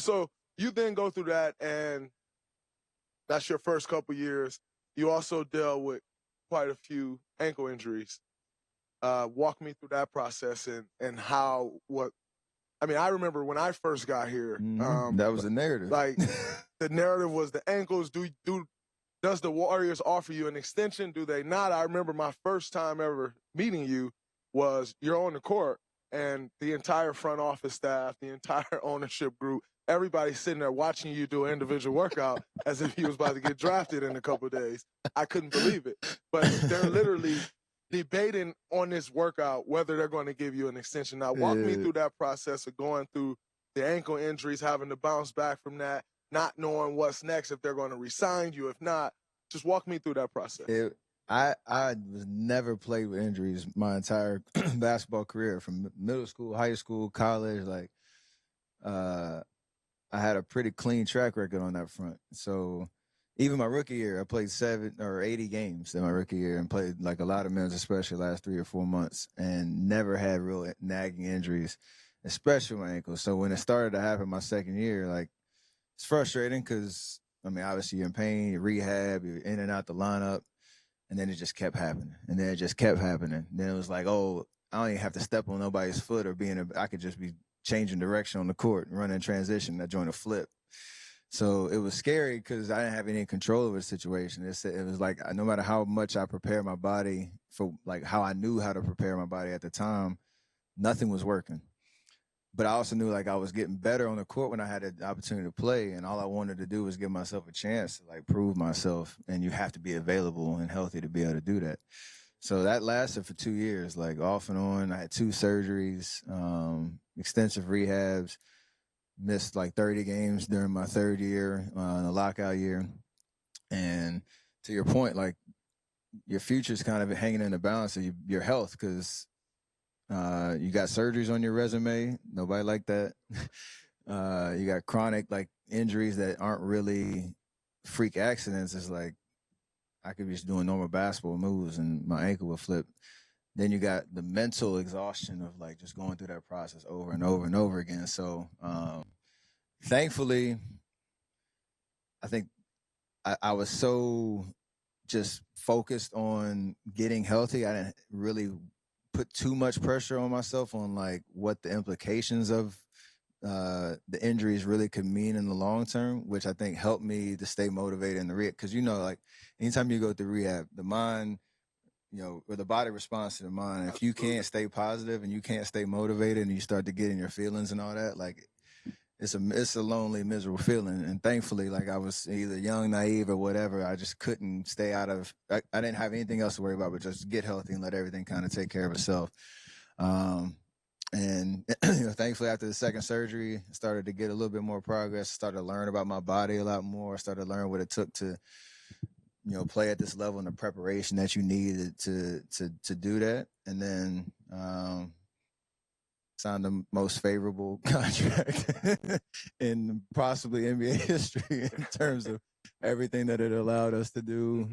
So you then go through that, and that's your first couple years. You also dealt with quite a few ankle injuries. Walk me through that process and how, what, I mean, I remember when I first got here. That was the narrative. Like, the narrative was the ankles. Does the Warriors offer you an extension? Do they not? I remember my first time ever meeting you was you're on the court, and the entire front office staff, the entire ownership group, everybody's sitting there watching you do an individual workout as if you was about to get drafted in a couple of days. I couldn't believe it. But they're literally debating on this workout whether they're going to give you an extension. Now, walk me through that process of going through the ankle injuries, having to bounce back from that, not knowing what's next, if they're going to re-sign you, if not. Just walk me through that process. I was never played with injuries my entire basketball career, from middle school, high school, college. Like, I had a pretty clean track record on that front. So even my rookie year, I played 70 or 80 games in my rookie year and played like a lot of minutes, especially the last 3 or 4 months, and never had real nagging injuries, especially my ankles. So when it started to happen my second year, like, it's frustrating because, I mean, obviously you're in pain, you're rehab, you're in and out the lineup, and then it just kept happening. And then it just kept happening. Then it was like, oh, I don't even have to step on nobody's foot or I could just be changing direction on the court and running transition. I joined a flip. So it was scary because I didn't have any control over the situation. It was like, no matter how much I prepared my body for, like, how I knew how to prepare my body at the time, nothing was working. But I also knew, like, I was getting better on the court when I had the opportunity to play, and all I wanted to do was give myself a chance to, like, prove myself, and you have to be available and healthy to be able to do that. So that lasted for 2 years, like, off and on. I had 2 surgeries, extensive rehabs, missed like 30 games during my third year, the lockout year. And to your point, like, your future's kind of hanging in the balance of your health, because you got surgeries on your resume. Nobody like that. You got chronic, like, injuries that aren't really freak accidents. It's like, I could be just doing normal basketball moves and my ankle would flip. Then you got the mental exhaustion of, like, just going through that process over and over and over again. So thankfully, I think I was so just focused on getting healthy. I didn't really put too much pressure on myself on, like, what the implications of the injuries really could mean in the long term, which I think helped me to stay motivated in the rehab. Because, you know, like, anytime you go through rehab, the mind, you know, or the body responds to the mind. If you can't stay positive and you can't stay motivated and you start to get in your feelings and all that, like, it's a lonely, miserable feeling. And thankfully, like, I was either young, naive, or whatever. I just couldn't stay out of, I didn't have anything else to worry about, but just get healthy and let everything kind of take care of itself. And you know, thankfully, after the second surgery, I started to get a little bit more progress, started to learn about my body a lot more, started to learn what it took to, you know, play at this level and the preparation that you needed to do that. And then signed the most favorable contract in possibly NBA history in terms of everything that it allowed us to do,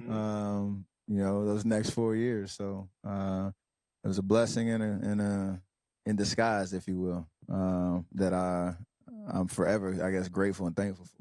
you know, those next 4 years. So it was a blessing in disguise, if you will, that I'm forever, I guess, grateful and thankful for.